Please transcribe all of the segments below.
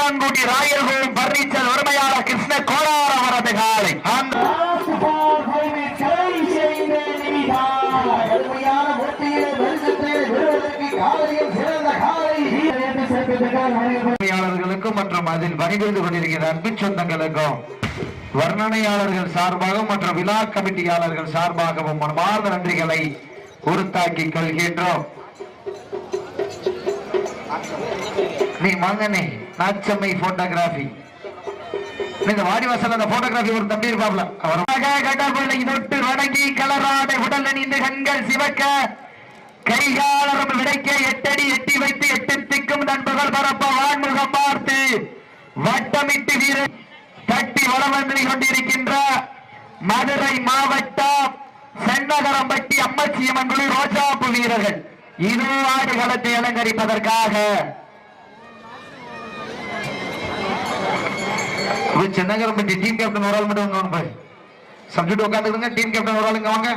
முத்தான்குடி ராயல்கோவில் furniture உரிமையாளர் கிருஷ்ண கோளார அவரது காலை உரிமையாளர்களுக்கும் மற்றும் அதில் பணிபுரிந்து கொண்டிருக்கிற அன்பு சொந்தங்களுக்கும் வர்ணனையாளர்கள் சார்பாகவும் மற்றும் விழா கமிட்டியாளர்கள் சார்பாகவும் மனமார்ந்த நன்றிகளை உறுத்தாக்கிக் கொள்கின்றோம். நீ மகனே நாச்சம்மை போட்டோகிராபி இந்த வாடிவாசல் அந்த போட்டோகிராபி ஒரு தம்பி இருப்பாப்ல கடவுளை தொட்டு வணங்கி கலராட உடல் அணிந்து கண்கள் சிவக்க கைகாலம் விடைக்க எட்டடி எட்டி வைத்து எட்டு திக்கும் நண்பர்கள் பரப்ப வான்முகம் பார்த்து வட்டமிட்டு வீரர் தட்டி வளம் வந்து கொண்டிருக்கின்ற மதுரை மாவட்டம் சென்னகரம்பட்டி அம்மச்சியம்மன் குழு ரோஜாப்பு வீரர்கள் இது ஆடுகளத்தை அலங்கரிப்பதற்காக சென்னகரம்பட்டி டீம் கேப்டன் ஒரு ஆள் மட்டும் சப்ஜெக்ட் உட்காந்துருங்க. டீம் கேப்டன் ஒரு ஆளுங்க வாங்க.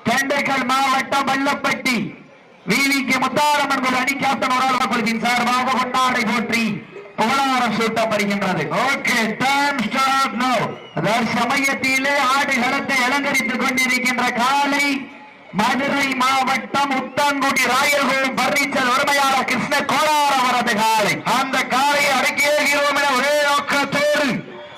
திண்டுக்கல் மாவட்டம் வல்லப்பட்டி விவிகே முத்தாரம்மன் குழு அணி கேப்டன் ஒரு ஆள் குழுவின் சார்பாக கொண்டாடை போற்றி புகழாரம் சூட்டப்படுகின்றது. ஓகே, டைம் ஸ்டார்ட் நவ. அதாவது சமயத்திலே ஆடுகளத்தை அலங்கரித்துக் கொண்டிருக்கின்ற காலை மதுரை மாவட்டம் முத்தான்குடி ராயல்கோவில் பர்னிச்சர் உரிமையாளர் கிருஷ்ண கோளார அவரது காலை. அந்த காலையை அடக்கியோம் என ஒரே நோக்கத்தோடு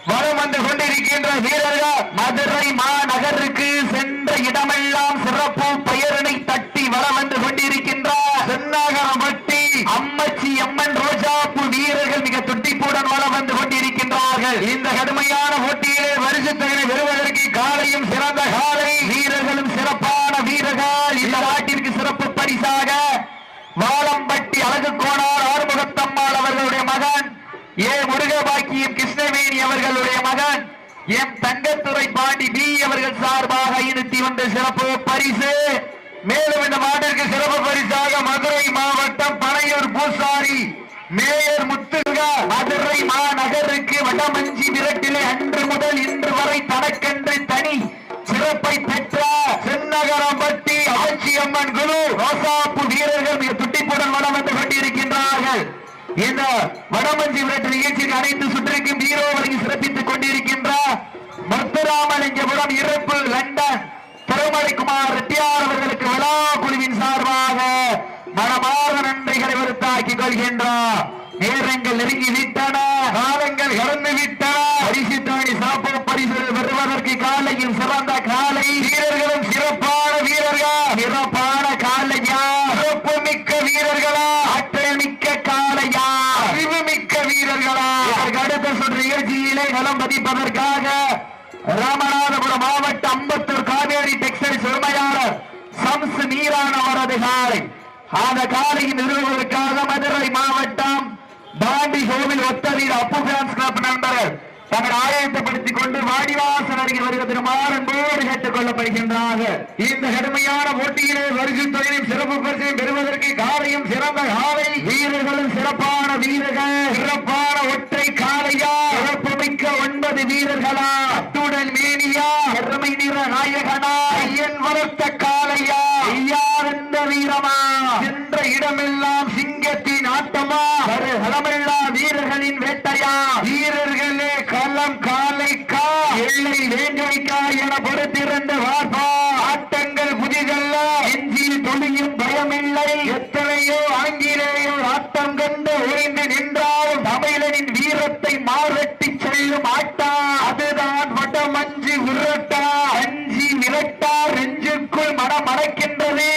வலம் வந்து கொண்டிருக்கின்ற வீரர்கள் மதுரை மாநகருக்கு சென்ற இடமெல்லாம் சிறப்பு பெயரினை தட்டி வலம் வந்து கொண்டிருக்கின்ற சென்னகரம்பட்டி அம்மச்சி அம்மன் ரோஜாப்பு வீரர்கள் மிக துட்டிப்புடன் வலம் வந்து கொண்டிருக்கின்றார்கள். இந்த கடுமையான போட்டியிலே பரிசுத்தனை பெறுவதற்கு காலையும் சிறந்த காலை வீரர்களும் சிறப்பான வீரர்கள். இந்த நாட்டிற்கு சிறப்பு பரிசாக வாழம்பட்டி அழகு கோணார் ஆறுமுகத்தம்மாள் அவர்களுடைய மகன் ஏ முருகபாக்கியம் கிருஷ்ணவேணி அவர்களுடைய மகன் எம் தங்கத்துறை பாண்டி பி அவர்கள் சார்பாக 51 சிறப்பு பரிசு. மேலும் இந்த மாட்டிற்கு சிறப்பு பரிசாக மதுரை மாவட்டம் பனையூர் பூசாரி மேயர் முத்துகா மதுரை மாநகருக்கு வடமஞ்சி விரட்டிலே அன்று முதல் இன்று வரை தனக்கென்று தனி சிறப்பை பெற்ற சென்னகரம்பட்டி ஆட்சியம்மன் குழு ரோசாப்பு வீரர்கள் மிக துட்டிப்புடன் வடம் வந்து கொண்டிருக்கின்றார்கள். இந்த வடமஞ்சி விரட்டு நிகழ்ச்சிக்கு அனைத்து சுற்றிற்கும் ஹீரோ வழங்கி சிறப்பித்துக் கொண்டிருக்கின்ற முத்துராமலிங்கபுரம் இருப்பு லண்டன் திருமலைக்குமார் ரெட்டியார் அவர்களுக்கு விழா குழுவின் சார்பாக மனமார்ந்த நன்றிகளை வருத்தாக்கிக் கொள்கின்றார். நேரங்கள் நெருங்கி விட்டன, காலங்கள் கடந்து விட்டன. பரிசு தாணி சாப்ப பரிசு பெறுவதற்கு காலையில் சிறந்த காலை வீரர்களும் சிறப்பான வீரர்கள். சிறப்பான காலையா, சிறப்பு மிக்க வீரர்களா, ஆற்றல் மிக்க காலையா, அறிவு மிக்க வீரர்களா. இதற்கு அடுத்த சுற்று நிகழ்ச்சியிலே களம் பதிப்பதற்காக ராமநாதபுரம் மாவட்டம் அம்பத்தூர் காவேரி டெக்ஸ்டைல்ஸ் உரிமையாளர் சம்ஸ் மீரான் அவரது காலை. அந்த காலையின் நிறுவுவதற்காக மதுரை மாவட்டம் பாண்டி கோவில் ஒத்தவீர் அப்பு பிரான்ஸ் கிளப் நண்பர்கள் தங்கள் ஆயத்தப்படுத்திக் கொண்டு வாடிவாசல் அருகில் வருவதற்குமாறு அன்போடு கேட்டுக் கொள்ளப்படுகின்றார்கள். இந்த கடுமையான போட்டியிலே பரிசு தொகையும் சிறப்பு பரிசையும் பெறுவதற்கு காலையும் சிறந்த காலை வீரர்களும் சிறப்பான வீரர்கள். சிறப்பான ஒற்றை காலையா, சிறப்பு மிக்க 9 வீரர்களா, அத்துடன் மேனியா, எருமை நிற நாயகனா, ஐயன் வளர்த்த காலையா, ஐயாவென்ற வீரமா, சென்ற இடமெல்லாம் சிங்கத்தின் ஆட்டமா, களமெல்லாம் வீரர்களின் வேட்டையா, வீரர்களே களம் காலைக்கா எல்லை வேங்கைக்கா என பொறுத்திருந்த வார்பா. ஆட்டங்கள் புதிதல்ல, நெஞ்சில் துளியும் பயமில்லை. எத்தனையோ ஆங்கிலேயோ ஆட்டம் கண்டு ஓய்ந்து நின்றாலும் தமிழனின் வீரத்தை மாறட்டி செல்லும் ஆட்டா. அதுதான் வடமஞ்சி விரட்டா. அஞ்சி விரட்டா நெஞ்சுக்குள் மனம் அடைக்கின்றது.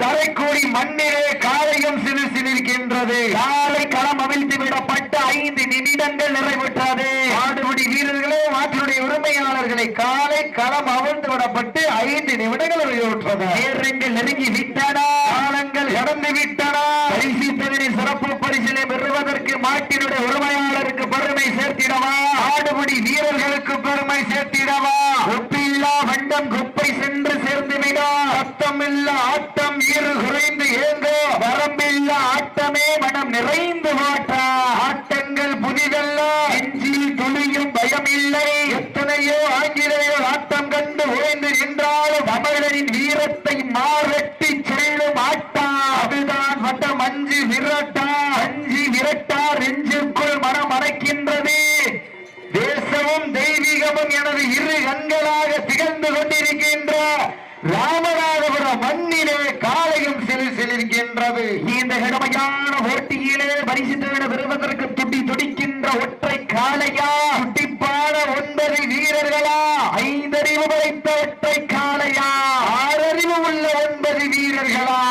தரைக்கூடி மண்ணிலே காலையும் சிறு சிலிருக்கின்றது. காலை களம் அவிழ்த்து விடப்பட்ட 5 நிமிடங்கள் நிறைவுற்றது. ஆடுபடி வீரர்களே, மாற்றினுடைய உரிமையாளர்களை காலை களம் அவிழ்த்து விடப்பட்டு 5 நிமிடங்கள் நிறைவுற்றது. நேரங்கள் நெருங்கி விட்டன, காலங்கள் கடந்து விட்டன. பரிசு தொகையை சிறப்பு பரிசிலை பெறுவதற்கு மாட்டினுடைய உரிமையாளருக்கு பெருமை சேர்த்திடவா, ஆடுபடி வீரர்களுக்கு பெருமை சேர்த்திடவா. ஒப்பில்லா வண்டம் குப்பை சென்று சேர்ந்துவிடா. சத்தமில்லா ஆட்டம் ஈறு குறைந்து ஏங்கோ, வரம்பில்லா ஆட்டமே மனம் நிறைந்து மாட்டா. ஆட்டங்கள் புதிதல்ல, நெஞ்சில் துளியும் பயமில்லை. எத்தனையோ ஆங்கிலேயோ ஆட்டம் கண்டு ஓய்ந்து நின்றாலும் தமிழரின் வீரத்தை மாறட்டி செல்லும் ஆட்டா. அதுதான் வட்டம் அஞ்சு விரட்டா. அஞ்சு விரட்டா நெஞ்சுக்குள் மனம் அடைக்கின்ற நேரமும் எனது இரு கண்களாக திகழ்ந்து கொண்டிருக்கின்ற ராமநாதபுரம் மண்ணிலே காலையும் சிலிர்க்கின்றது. இந்த கடுமையான போட்டியிலே பரிசுத்தவன பெறுவதற்கு துடி துடிக்கின்ற ஒற்றை காளையா, துடிப்பான 9 வீரர்களா, 5 அறிவு படைத்த ஒற்றை காளையா, 6 அறிவு உள்ள 9 வீரர்களா,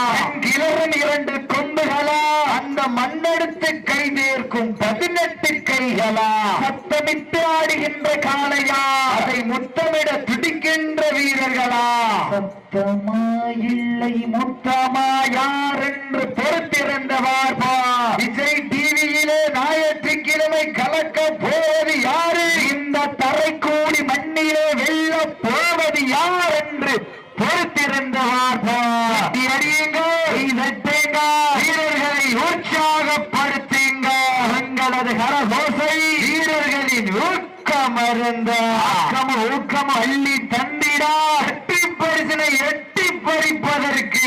கிளறும் 2 கொம்புகளா, அந்த மண்ணெடுத்து கை தேர்க்கும் 18 கைகளா, சத்தமிட்டு ஆடுகின்ற காளையா, அதை முத்தமிட துடிக்கின்ற வீரர்களா, சத்தமா இல்லை முத்தமா யார் என்று பொறுத்திருந்தவார் விஜய் டிவியிலே ஞாயிற்றுக்கிழமை கலக்க போவது யாரு, இந்த தரைக்கூடி மண்ணிலே வெல்ல போவது யார் என்று பொறுத்திருந்தவார் வீரர்களை உற்சாகப்படுத்துங்க. எங்களது கரகோசை வீரர்களின் ஊக்கமருந்த ஊக்கம் அள்ளி தந்திடா. எட்டி பரிசனை எட்டி பறிப்பதற்கு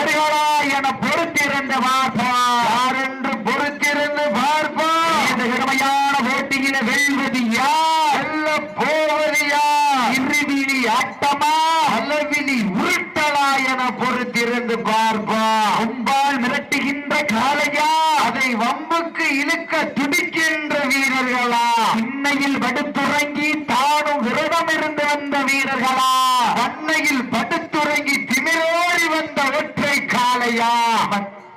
எர்களா என பொறுத்திருந்த பார்ப்பா, யார் என்று பொறுத்திருந்து பார்ப்பா. இந்த கடுமையான போட்டியில வெல்வது யார், வெல்ல போவது யார், இறுதியிலி ஆட்டமா அளவிலி உருட்டலா என பொறுத்திருந்து பார்ப்பா. அம்பால் மிரட்டுகின்ற காளையா, அதை வம்புக்கு இழுக்க துடிக்கின்ற வீரர்களா, இன்னையில் படுத்துறங்கி தானும் விரதம் இருந்து வந்த வீரர்களா, பண்ணையில் படுத்துறங்கி திமிரோடி வந்த ஒற்றை காளையா,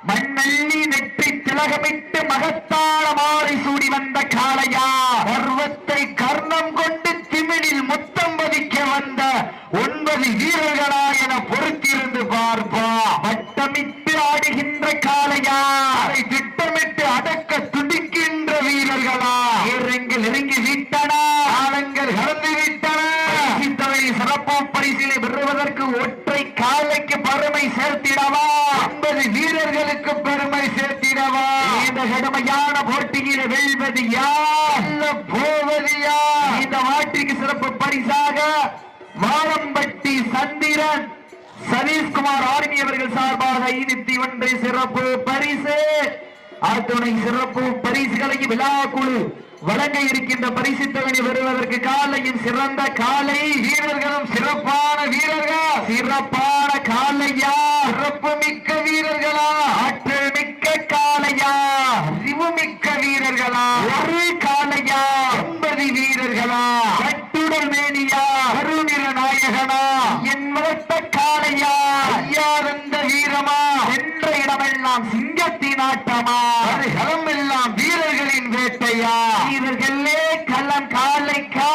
மண்ணள்ளி நெற்றி திலகமிட்டு மகத்தான மாறி சூடி வந்த காளையா, கர்வத்தை கர்ணம் கொண்டு திமிழில் முத்தம் வதிக்க வந்த 9 வீரர்களா என பொறுத்திருந்து பார்ப்பா. வட்டமிட்டு ஆடுகின்ற காளையா, அதை திட்டமிட்டு அடக்க துடிக்கின்ற வீரர்களா, நெருங்கி விட்டன, காலங்கள் கடந்து விட்டன. சிறப்பு பரிசிலை பெறுவதற்கு ஒற்றை காலைக்கு பெருமை சேர்த்திடவா, 9 வீரர்களுக்கு பெருமை சேர்த்திடவா. இந்த கடுமையான போட்டியில் வெல்வது யார், போவது யார். இந்த மாட்டிற்கு சிறப்பு பரிசாக மாரம்பட்டி சந்திரன் சதீஷ்குமார் ஆர்மி அவர்கள் சார்பாக 51 சிறப்பு பரிசு. அத்துணை சிறப்பு பரிசுகளை விழா குழு வழங்க இருக்கின்ற பரிசு தொகை பெறுவதற்கு காலையும் சிறந்த காலை வீரர்களும் சிறப்பான வீரர்கள், சிறப்பான காலையா, சிறப்பு மிக்க வீரர்களா, ஆற்றல் மிக்க காலையா, அறிவு மிக்க வீரர்களா, ஒரு காலையா, 9 வீரர்களா, கட்டுடல் மேனியா, கருநிற நாயகனா, என் மொத்த காலையா, ஐயாரந்த வீரமா, என்ற இடமெல்லாம் சிங்கத்தின் ஆட்டமா, களம் எல்லாம் வீரர்களின் வேட்டையா, வீரர்களே களம் காலைக்கா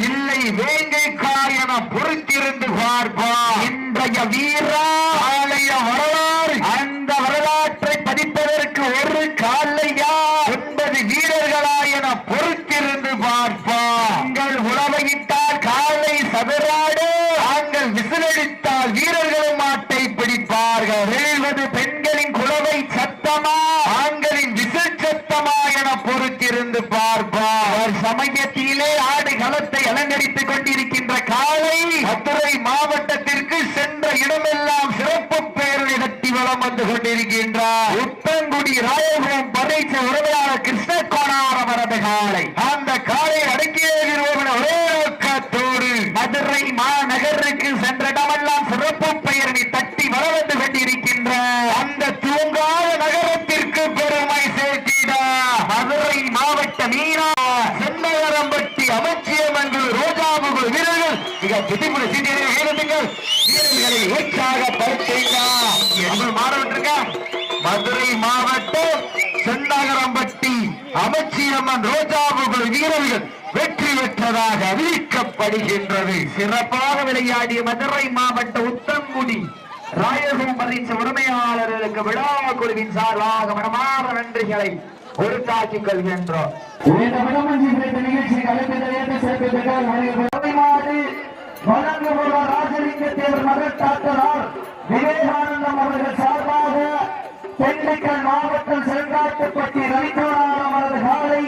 இல்லை வேங்கைக்கா என பொறுத்திருந்து பார்ப்பா. இன்றைய வீரா காளைய வரலாறு, அந்த வரலாற்றை பதிப்பதற்கு ஒரு காளையா 9 வீரர்களா என பொறுத்திருந்து பார்ப்பா. நீங்கள் உழவையிட்டால் காளை சதுராடு, நாங்கள் விசிலடித்தால் வீரர்களும் மாட்டை பிடிப்பார்கள். வெல்வது பெண்களின் குழவை சத்தமா, ஆண்களின் விசில் சத்தமா என பொறுத்திருந்து பார்ப்பார். சமயத்திலே ஆடு களத்தை அலங்கரித்துக் கொண்டிருக்கின்ற காளை மதுரை மாவட்டத்திற்கு சென்ற இடமெல்லாம் சிறப்பு பேரணி நடத்தி வளம் வந்து கொண்டிருக்கின்றார். உத்தங்குடி ராயபுரம் படைச்ச உறவையாளர் கிருஷ்ணகோணாரம் வரது காளை. அந்த காளை அடக்கிய ஒரே நோக்கத்தோடு மதுரை மாநகருக்கு சென்ற இடமெல்லாம் சிறப்பு பெயரணி தட்டி வர வந்து கொண்டிருக்கின்ற அந்த தூங்காத நகரத்திற்கு பெருமை சேர்த்திட மதுரை மாவட்ட மீனா சென்னகரம்பட்டி அமைச்சியமங்கல் ரோஜாபுகள் வீரர்கள் மிக துடிப்புற சீட்டிலே வீரர்கள் வீரர்களை உற்சாகப்படுத்துங்க. மாறவிட்டிருக்க மதுரை மாவட்டம் சென்னகரம்பட்டி அமைச்சியம்மன் ரோஜாபுகள் வீரர்கள் வெற்றி பெற்றதாக அறிவிக்கப்படுகின்றது. சிறப்பாக விளையாடிய மதுரை மாவட்ட உத்தங்குடி ராயபுரம் பரிசு உரிமையாளர்களுக்கு விழா குழுவின் சார்பாக மனமார நன்றிகளை உறுத்தாக்கிக் கொள்கின்றோம். ராஜலிங்க தேவர் மகன் டாக்டர் விவேகானந்தம் அவர்கள் சார்பாக திண்டுக்கல் மாவட்டம் செங்காட்டுப்பட்டி ரவிக்குமாரம் அவரது காலை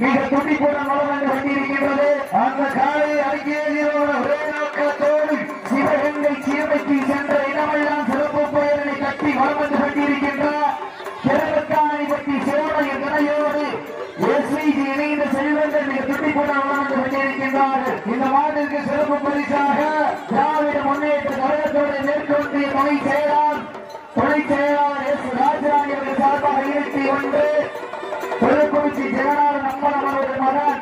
மிக துடிப்புடன் வளம் வந்து கொண்டிருக்கின்றது. அந்த காலையை அடக்கிய ஒரே நோக்கத்தோடு சிவகங்கை சீமைக்கு சென்ற இடமெல்லாம் சிறப்பு பெயர்களை கட்டி வளம் வந்து கொண்டிருக்கின்றார். கிழக்காணிப்பட்டி சோழ துணையோடு எஸ்ஐஜி இந்த செல்வங்கள் மிக துட்டிப்புடன் வந்து கொண்டிருக்கின்றார்கள். இந்த மாட்டிற்கு சிறப்பு பரிசாக திராவிட முன்னேற்ற கழகத்தோடு மேற்கொண்டிய துணை செயலாளர் எஸ் ராஜராணி அவர்கள் சார்பாக 21 திருக்குறிச்சி ஜெகநாதன் அம்பலம் அவர்கள் மகன்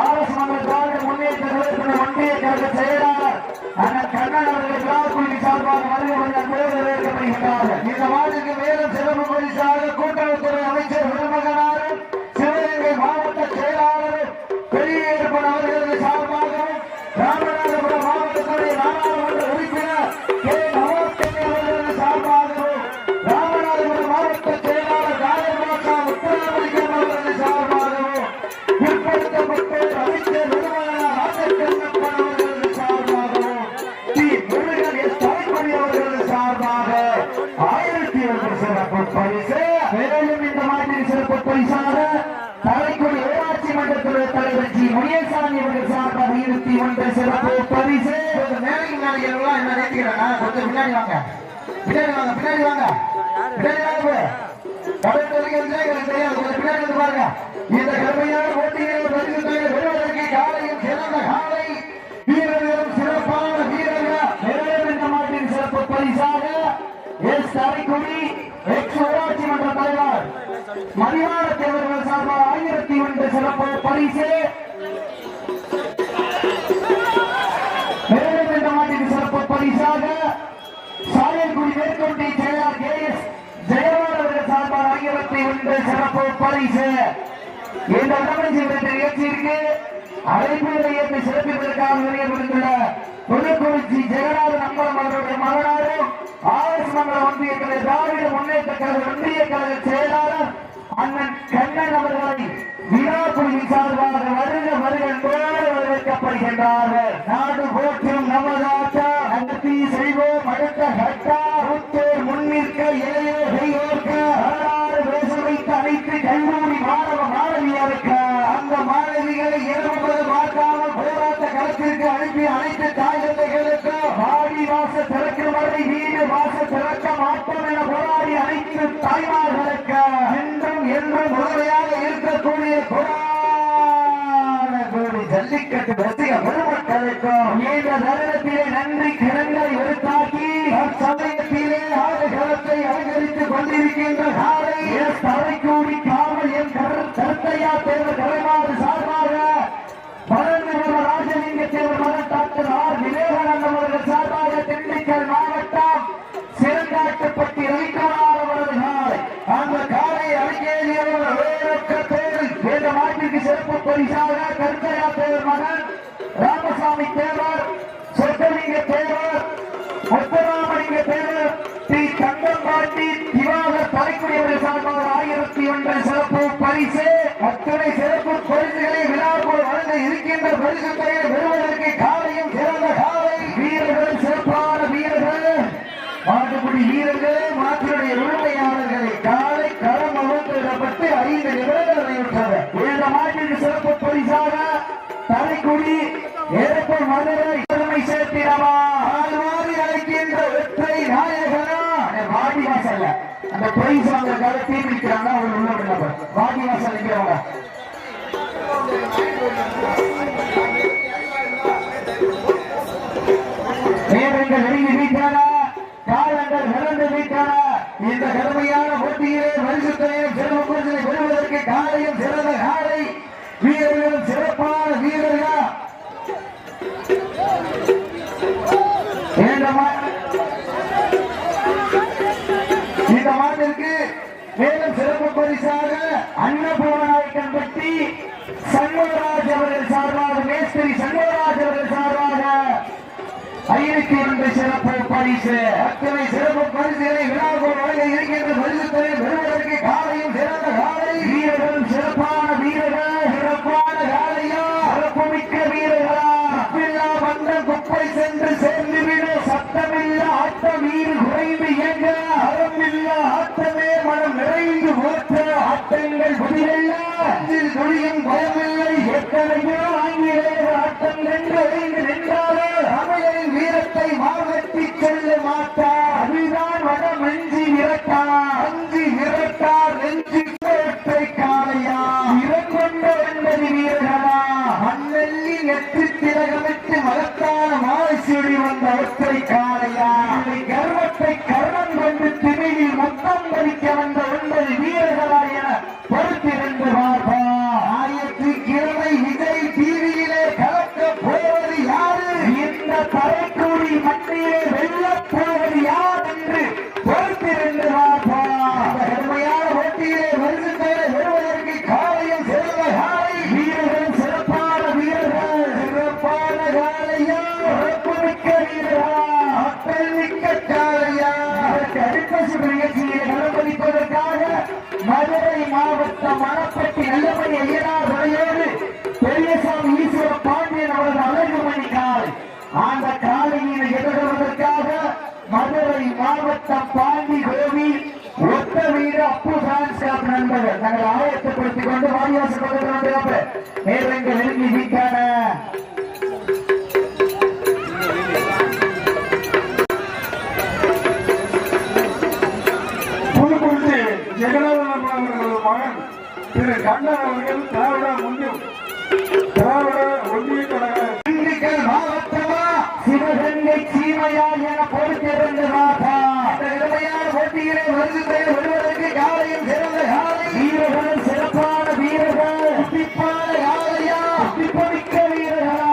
ஆர்எஸ் மண்டல திராவிட முன்னேற்ற கழகத்தின் ஒன்றிய கழக செயலாளர் அண்ணன் கண்ணன் அவர்கள் விழாக்குழுவின் சார்பாக வரவேற்கப்படுகின்றார்கள். இந்த மாட்டுக்கு மேலும் சிறப்பு பரிசாக கூட்டுறவுத்துறை அமைச்சர் விருமகனாரும் சிவகங்கை மாவட்ட செயலாளர் பெரியேற்பன் அவர்களது சார்பாகவும் ராமநாதபுரம் மாவட்டத்துடைய நாடாளுமன்ற உறுப்பினர் கே நவாஸ்கனி அவர்களது சார்பாகவும் ராமநாதபுரம் மாவட்ட செயலாளர் ராஜமாதா முத்துராமலிங்கம் அவர்களது சார்பாகவும் பிற்படுத்தப்பட்ட அமைச்சர் விருமகனார் ராஜக்கண்ணப்பன் அவர்களது சார்பாகவும் டி முருகன் எஸ் தலைப்பணி அவர்களது சார்பாக 1001 சிறப்பு பரிசு. மேலும் இந்த மாட்டின் சிறப்பு பரிசாக தலைக்குடி ஊராட்சி மன்றத்துடைய தலைவர் ஜி முனியசாமி அவர்கள் சார்பாக 21 சிறப்பு பரிசு. மேலைக்கு மேலே எல்லாம் என்ன நினைக்கிறாங்க, கொஞ்சம் பின்னாடி வாங்க, பின்னாடி வாங்க, பின்னாடி வாங்க, பின்னாடி வாங்க. கடற்கரைக்கு எனக்கு தெரியாது, கொஞ்சம் பின்னாடி வந்து பாருங்க. இந்த கடுமையான போட்டியில் பெறுவதற்கு காலையும் சிறந்த காலை வீரர்களும் சிறப்பான வீரர்கள். மேலும் இந்த மாட்டின் சிறப்பு பரிசாக எஸ் தலைக்குடி எக்ஸ் ஊராட்சி மன்ற தலைவர் மதிவான தேவர்கள் சார்பாக 1001 சிறப்பு பரிசு. மேலும் இந்த மாட்டின் சிறப்பு பரிசாக சாயல்குடி மேற்கொண்டி செயலாளர் கே எஸ் ஜெயவான் அவர்கள் சார்பாக 1001 சிறப்பு பரிசு. இந்த உடம்படி நிகழ்ச்சியிற்கு அழைப்புகளை ஏற்று சிறப்பிப்பதற்காக வெளியிட்டுள்ள புதுக்குறிச்சி ஜெகநாதன் அம்பலம் அவர்களுடைய மகனாரும் ஆர்எஸ் மண்டல ஒன்றிய கழக திராவிட முன்னேற்ற கழக ஒன்றிய கழக செயலாளர் அண்ணன் கண்ணன் அவர்களை விழாக்குழுவின் சார்பாக வருக வரவேற்கப்படுகின்றார்கள். நாடு போற்றும் நமதாட்டா நடத்தி செய்வோம் அடுத்த கட்டா மூத்தோர் முன்னிற்க இளையோர் கையோர்க்க வரலாறு பேச வைத்த அனைத்து கல்லூரி மாணவ மாணவியருக்கு அந்த மாணவிகளை ஏற்பது பார்க்காமல் போராட்ட களத்திற்கு அனுப்பி அனைத்து தாய் தந்தைகளுக்கு வாடி வாச திறக்கும் வரை வீடு வாச திறக்க மாட்டோம் என போராடி அனைத்து தாய்மார்களுக்கு என்றும் உறுதியாக இருக்கக்கூடிய ஜல்லிக்கட்டு ரசிக பெருமக்களுக்கும் இந்த தருணத்திலே நன்றி கிடங்களை உருத்தாக்கி சமயத்திலே ஆடுகளத்தை அலங்கரித்துக் கொண்டிருக்கின்ற காலை எஸ் தலைக்கூடி காவல் என் கருத்தையா தேவர் கலைமாறு சார்பாக பரந்துபுர ராஜலிங்க தேவர் மகன் டாக்டர் ஆர் விவேகானந்தம் அவர்கள் சார்பாக திண்டுக்கல் மாவட்டம் சிறங்காட்டுப்பட்டி ரவிக்குமார் அவரது காலை அந்த காலை அருகேறியவர் இந்த மாட்டிற்கு சிறப்பு பரிசாக கருத்தையா தேவர் மகன் ராமசாமி தேவர் சொர்க்கலிங்க தேவர் முத்துராமலிங்க தேவர் டி தங்கம்பாட்டி திவாகர் தலைக்குடியவர்கள் சார்பாக 1001 சிறப்பு பரிசு. அத்தனை சிறப்பு பரிசுகளை விழாக்குழு வழங்க இருக்கின்ற பரிசு தொகையை பெறுவதற்கு காலையும் சிறந்த காலை வீரர்கள் சிறப்பான வீரர்கள் மாட்டுக்குடி வீரர்கள் மாற்றினுடைய உரிமையாளர்களை காலை களம் அமர்ந்திடப்பட்டு 5 நிமிடங்கள் நடைபெற்றது. இந்த மாட்டிற்கு சிறப்பு பரிசாக தலைக்குடி ஏற்பல் மதுரை பெருமை சேர்த்திடவா அழைக்கின்ற வெற்றை நாயகனா வாடி வாசல்ல அந்த பிரைஸ் வாங்குறதுக்காக தீர்விக்கிறாங்க. அவங்க உள்ள விடல வாடி வாசல் நிற்கிறவங்க நேரங்கள் நெருங்கி வீட்டான காலங்கள் நடந்து வீட்டான இந்த கடுமையான போட்டியிலே பரிசுத்தையும் சிறப்பு பரிசனை பெறுவதற்கு காலையும் சிறந்த காலை வீரர்களும் சிறப்பான வீரர்கள் இந்த மாட்டிற்கு மேலும் சிறப்பு பரிசாக அன்னபூர்ணநாயக்கன்பட்டி சண்முகராஜ் அவர்கள் சார்பாக மேஸ்திரி சண்முகராஜ் அவர்கள் சார்பாக 501 சிறப்பு பரிசு. அத்தனை சிறப்பு பரிசுகளை விழாக்குழு வழங்க இருக்கின்ற பரிசுகளை பெறுவதற்கு காலையும் சிறந்த காலை வீரர்களும் சிறப்பான வீரர்கள் சிறப்பான காலையா சிறப்புமிக்க வீரர்களா தப்பில்லா மன்றம் குப்பை சென்று சேர்ந்துவிடும் சத்தமில்ல ஆட்ட வீடு குறைந்து இயங்க அறமில்ல ஆட்டமே மனம் நிறைந்து ஓட்ட ஆட்டங்கள் புதிரல்ல அஞ்சில் துளியும் பயமில்லை எத்தனையோ ஆங்கிலேய ஆட்டம் நின்று நின்றாலே அமையரின் வீரத்தை மாவட்டி செல்ல மாட்டார். அதுதான் வடம் நெஞ்சி விரட்டார் நெஞ்சி கோட்டை காளையா இறங்கொண்ட என்பது நாங்கள் ஆயத்தப்படுத்திக் கொண்டு வாரியாசு கொண்டு நேரங்கள் நெருங்கி வீட்டான புதுக்குறிச்சி ஜெகநாதன் அவர்களது மகன் திரு கண்ணன் அவர்கள் திராவிட ஒன்றிய கழக திண்டுக்கல் மாவட்டமா சிவகங்கை சீமையா என பொறுத்திருந்து மாதா இந்த இளமையான போட்டியிலே வருவதற்கு காலையும் சிறந்த காலை வீரர்கள் சிறப்பான வீரர்கள் உத்திப்பான காலையா உத்திப்பமிக்க வீரர்களா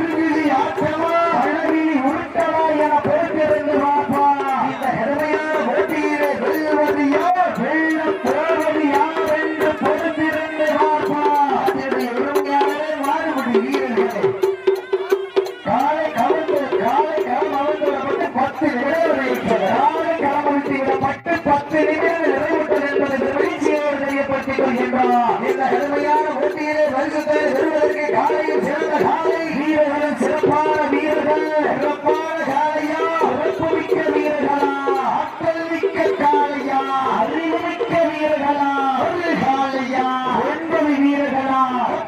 இறுதி ஆட்டமா அழகி உருட்டமா என பொறுத்திருந்து மாதா இந்த இளமையான போட்டியிலே வெல்வது யார் வெள்ளம் போவது யார் என்று பொறுத்திருந்து மாதா அதனுடைய இளமையான மாறுபடி வீரர்களே காலை களம் அமர்ந்துவிடப்பட்டு 10 நிமிடங்கள் காலை களம் அமர்த்திவிடப்பட்டு 10 நிமிடங்கள் நிறைவுற்றது என்பதை மகிழ்ச்சியோடு தெரியப்படுத்திக் கொள்கின்றார். இந்த கடுமையான போட்டியிலே பரிசுத்தை பெறுவதற்கு காலையில் சிறந்த காலை வீரர்கள் சிறப்பான வீரர்கள் சிறப்பான காலையா சிறப்புமிக்க வீரர்களா ஆற்றல் மிக்க காலையா அறிவுமிக்க வீரர்களா ஒரு காலையா 9 வீரர்களா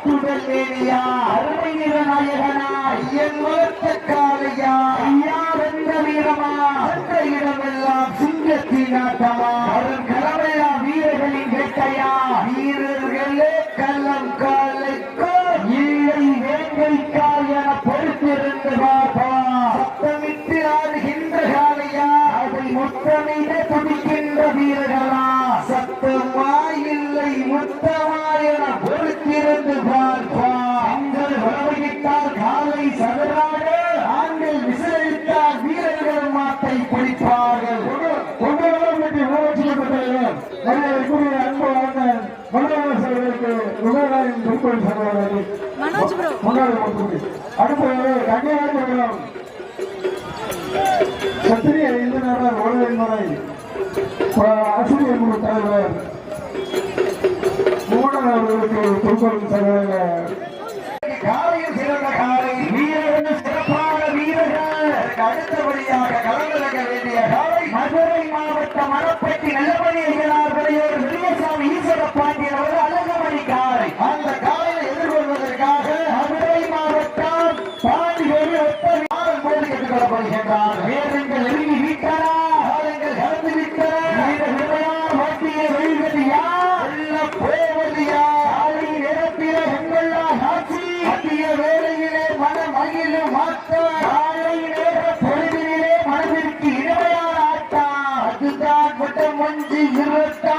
துடல் வேலியா அருமை நிறநாயகனா ஐயன் வளர்த்த காலையா ஐயா வென்ற வீரமா அந்த இடமெல்லாம் சிங்கத்தின் ஆட்டமா அதன் கடமையா வீரர்களின் வேட்டையா வீரர்களே கள்ளம் காலைக்கோ இல்லை வேங்கைக்கால் என பொறுத்திருந்து பார்ப்பா சத்தமிட்டு ஆடுகின்ற காலையா அதை மொத்தமிட துடிக்கின்ற வீரர்களா சத்தமா இல்லை முத்தமா என பொறுத்திருந்து பார்ப்பா ஆண்கள் வரவையிட்டால் காலை சதுராக ஆண்கள் விசாரித்தால் வீரர்கள் மாட்டை பிடிப்பார்கள் சத்திரிய இந்தியர் ஒழுங்குமுறை ஆசிரியர் குழு தலைவர் மோகன் அவர்களுக்கு திருக்குறள் சகோதரர் காலையில் சிறந்த காலை வீரர்கள் சிறப்பான வீரர்கள் அடுத்தபடியாக கலந்திருக்க வேண்டிய காலை மதுரை மாவட்டம் மணப்பட்டி நல்லபடி ஐயனார் விளையோர் பெரியசாமி ஈஸ்வர பாண்டியன் அவர்கள் அழகமணி காலை அந்த காலையை எதிர்கொள்வதற்காக மதுரை மாவட்டம் பாண்டியோடு ஒப்பந்தம் போது கேட்டுக்கொள்ளப்படுகின்றார். வீரர்கள் நெருங்கி விட்டனா காலங்கள் கலந்து விட்டன வீரர்கள் வட்டியை வெளிவது யார் வெல்ல போவது யார் காலை நிரப்பிய எங்கெல்லாம் ஆட்சி மத்திய வேளையிலே மன மகிழும் ஆட்டம் காலை நேர பொழுதிலே மனதிற்கு இனிமையான ஆட்டம் அதுதான் வட்டம் மஞ்சி விரட்டா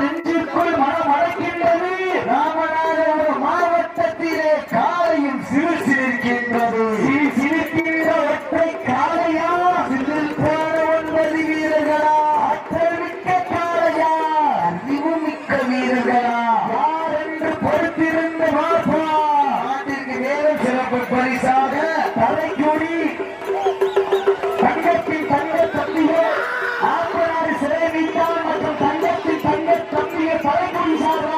நெஞ்சுக்குள் மனம் அடைக்கின்றது. ராமநாதபுரம் மாவட்டத்திலே காலையும் சிரிக்கின்றது சிரிக்கின்ற ஒற்றை காலையா சிறில் போன 9 வீரர்களா ஆற்றல் மிக்க காலையா அறிவு மிக்க வீரர்களா யார் என்று பொறுத்திருந்து பார்ப்பா நாட்டிற்கு மேலும் சிறப்பு பரிசாக தலைக்குடி தங்கத்தின் தங்க தம்பிகள் ஆப்பனாறு சிறைவித்தார் மற்றும் தங்கத்தின் தங்க தம்பிகள் தலைக்குடி சார்பாக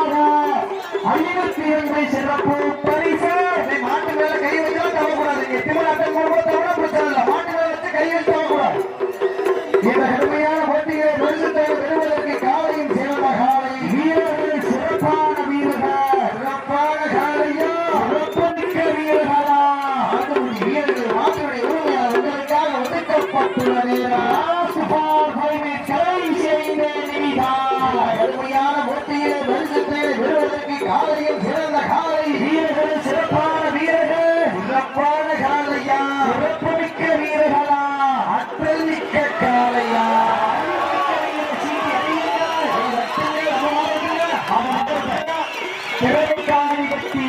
52 சிறப்பு பரிசு. மாட்டு மேல கை வச்சா தவக்கூடாது. திமுக பிரச்சனை இல்லை. மாட்டு மேல வச்சு கை வச்சு தவக்கூடாது. இந்த கடுமையான போட்டியை பரிசுத்தை பெறுவதற்கு காலையும் சிறந்த காலை வீரர்கள் சிறப்பான வீரர்கள் சிறப்பான காலையா சிறப்புமிக்க வீரர்களா ஆடுபடி வீரர்கள் மாற்றுடைய உரிமையால் உங்களுக்காக ஒதுக்கப்பட்டுள்ள நேரம் கடுமையான போட்டியை பரிசுத்தை பெறுவதற்கு காலையும் சிறந்த காலை வீரர்கள் சிறப்பான வீரர்கள் சிறப்பான காலையா சிறப்புமிக்க வீரர்களா ஆற்றல் மிக்க காலையா திரைக்காணி கட்டி